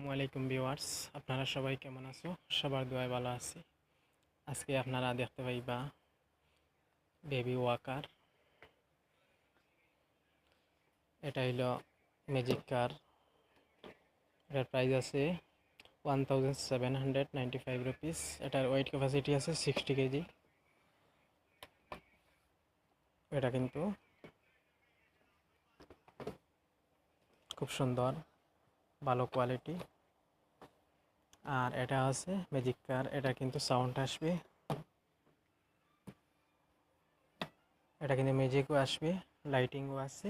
ওয়ালাইকুম ভিউয়ার্স, আপনারা সবাই কেমন আছো? সবার দোয়ায় ভালো আছি। আজকে আপনারা দেখতে পাইবা বেবি ওয়াকার। এটা হইল ম্যাজিক কার। এটার প্রাইস আছে 1795 রুপিস। এটার ওয়েট ক্যাপাসিটি আছে 60 কেজি। এটা কিন্তু খুব সুন্দর, ভালো কোয়ালিটি। আর এটা আছে ম্যাজিক কার, এটা কিন্তু সাউন্ড আসবে, এটা কিন্তু ম্যাজিকও আসবে, লাইটিংও আছে।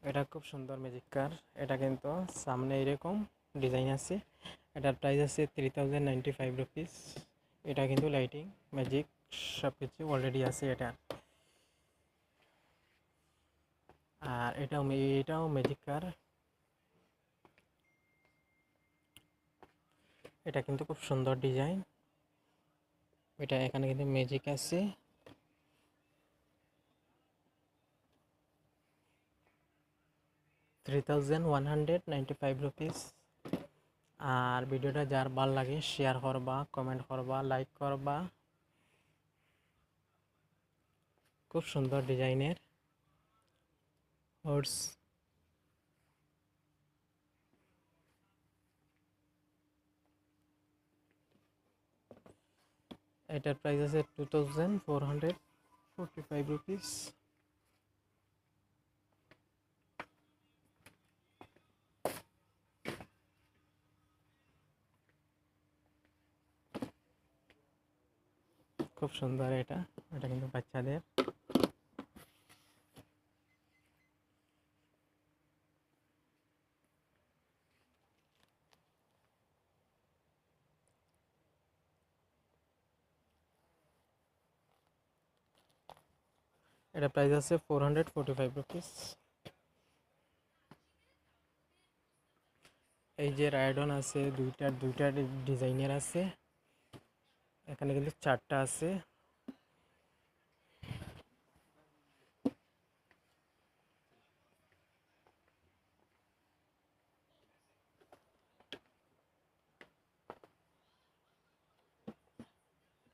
এটা খুব সুন্দর ম্যাজিক কার। এটা কিন্তু সামনে এরকম ডিজাইন আছে। এটার প্রাইস আছে 3095 রুপিস। এটা কিন্তু লাইটিং, ম্যাজিক সব কিছু অলরেডি আছে এটা। আর এটাও ম্যাজিক কার। এটা কিন্তু খুব সুন্দর ডিজাইন। এটা এখানে কিন্তু ম্যাজিক আছে। ₹3195 আর ভিডিওটা যার ভাল লাগে শেয়ার করবা, কমেন্ট করবা, লাইক করবা। খুব সুন্দর ডিজাইনের হর্স। এটার প্রাইস আছে 2445 রুপিস। খুব সুন্দর এটা। এটা কিন্তু বাচ্চাদের। এটা প্রাইস আছে 445 রুপিস। এই যে রাইডন আছে, দুইটা ডিজাইনের আছে। এখানে কিন্তু চারটা আছে।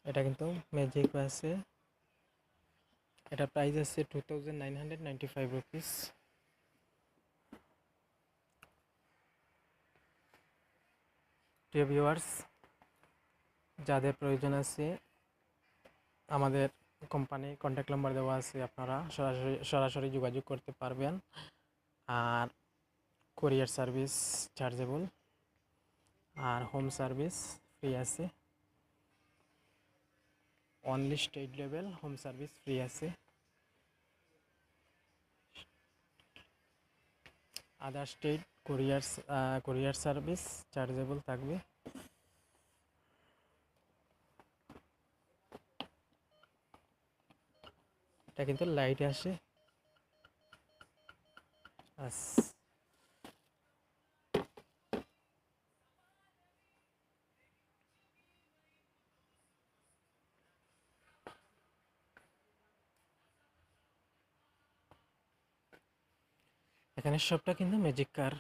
এটা কিন্তু ম্যাজিক আছে। এটা প্রাইস আছে 2995 রুপিস। প্রিয় ভিউয়ার্স, যাদের প্রয়োজন আছে আমাদের কোম্পানি কন্ট্যাক্ট নাম্বার দেওয়া আছে, আপনারা সরাসরি যোগাযোগ করতে পারবেন। আর কোরিয়ার সার্ভিস চার্জেবল, আর হোম সার্ভিস ফ্রি আছে। Only state level home service free আছে। Other state courier service chargeable থাকবে। এটা কিন্তু লাইট আসে। এখানে সবটা কিন্তু ম্যাজিক কার।